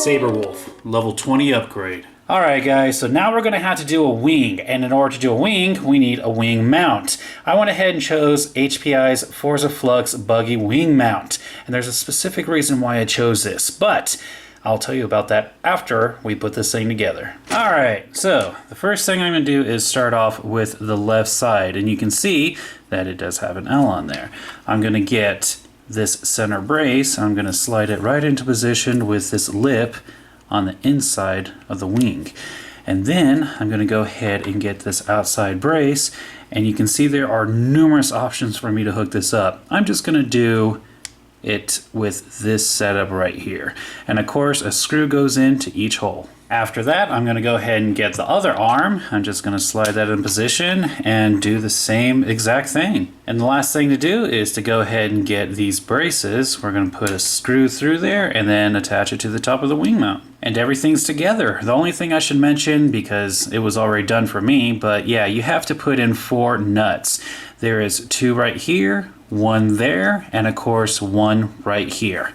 Saber level 20 upgrade. Alright guys, so now we're going to have to do a wing, and in order to do a wing, we need a wing mount. I went ahead and chose HPI's Forza Flux Buggy Wing Mount, and there's a specific reason why I chose this, but I'll tell you about that after we put this thing together. Alright, so the first thing I'm going to do is start off with the left side, and you can see that it does have an L on there. I'm going to get this center brace, I'm going to slide it right into position with this lip on the inside of the wing. And then I'm going to go ahead and get this outside brace, and you can see there are numerous options for me to hook this up. I'm just going to do it with this setup right here. And of course a screw goes into each hole. After that, I'm going to go ahead and get the other arm. I'm just going to slide that in position and do the same exact thing. And the last thing to do is to go ahead and get these braces. We're going to put a screw through there and then attach it to the top of the wing mount. And everything's together. The only thing I should mention, because it was already done for me, but yeah, you have to put in 4 nuts. There is 2 right here, 1 there, and of course 1 right here.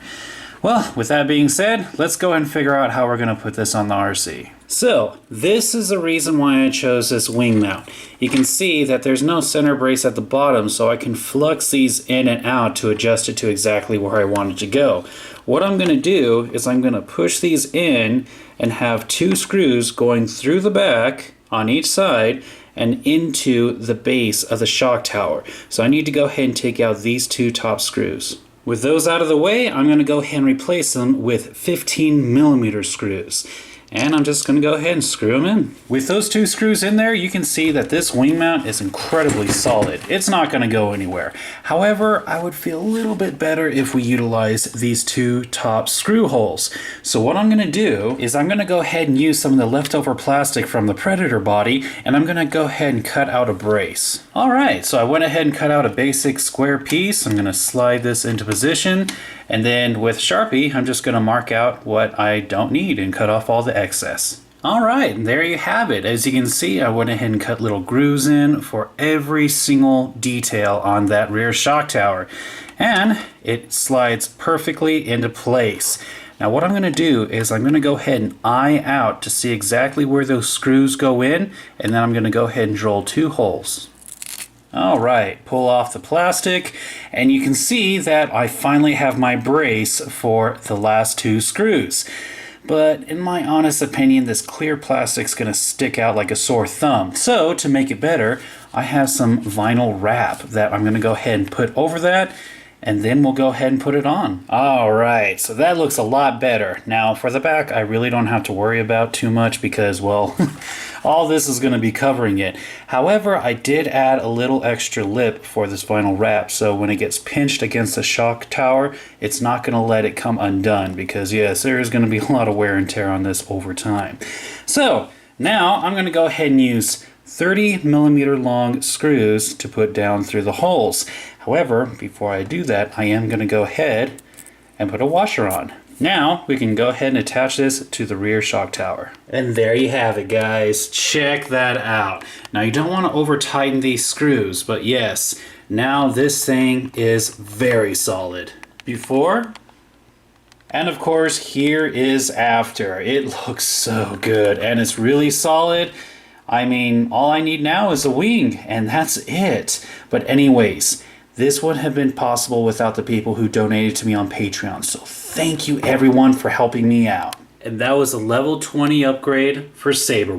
Well, with that being said, let's go ahead and figure out how we're going to put this on the RC. So, this is the reason why I chose this wing mount. You can see that there's no center brace at the bottom, so I can flux these in and out to adjust it to exactly where I want it to go. What I'm going to do is I'm going to push these in and have 2 screws going through the back on each side and into the base of the shock tower. So I need to go ahead and take out these 2 top screws. With those out of the way, I'm going to go ahead and replace them with 15mm screws. And I'm just going to go ahead and screw them in. With those 2 screws in there, you can see that this wing mount is incredibly solid. It's not going to go anywhere. However, I would feel a little bit better if we utilize these 2 top screw holes. So what I'm going to do is I'm going to go ahead and use some of the leftover plastic from the Predator body, and I'm going to go ahead and cut out a brace. Alright, so I went ahead and cut out a basic square piece. I'm going to slide this into position, and then with Sharpie, I'm just going to mark out what I don't need and cut off all the excess. Alright, and there you have it. As you can see, I went ahead and cut little grooves in for every single detail on that rear shock tower. And it slides perfectly into place. Now what I'm going to do is I'm going to go ahead and eye out to see exactly where those screws go in, and then I'm going to go ahead and drill 2 holes. Alright, pull off the plastic, and you can see that I finally have my brace for the last 2 screws. But in my honest opinion, this clear plastic's going to stick out like a sore thumb. So to make it better, I have some vinyl wrap that I'm going to go ahead and put over that, and then we'll go ahead and put it on. Alright, so that looks a lot better. Now for the back, I really don't have to worry about too much because, well, all this is going to be covering it. However, I did add a little extra lip for this vinyl wrap, so when it gets pinched against the shock tower, it's not going to let it come undone because, yes, there is going to be a lot of wear and tear on this over time. So, now I'm going to go ahead and use 30mm long screws to put down through the holes. However, before I do that, I am going to go ahead and put a washer on. Now we can go ahead and attach this to the rear shock tower. And there you have it, guys. Check that out. Now you don't want to over tighten these screws, but yes, now this thing is very solid. Before, and of course here is after. It looks so good and it's really solid. I mean, all I need now is a wing, and that's it. But anyways, this wouldn't have been possible without the people who donated to me on Patreon. So thank you everyone for helping me out. And that was a level 20 upgrade for Saber.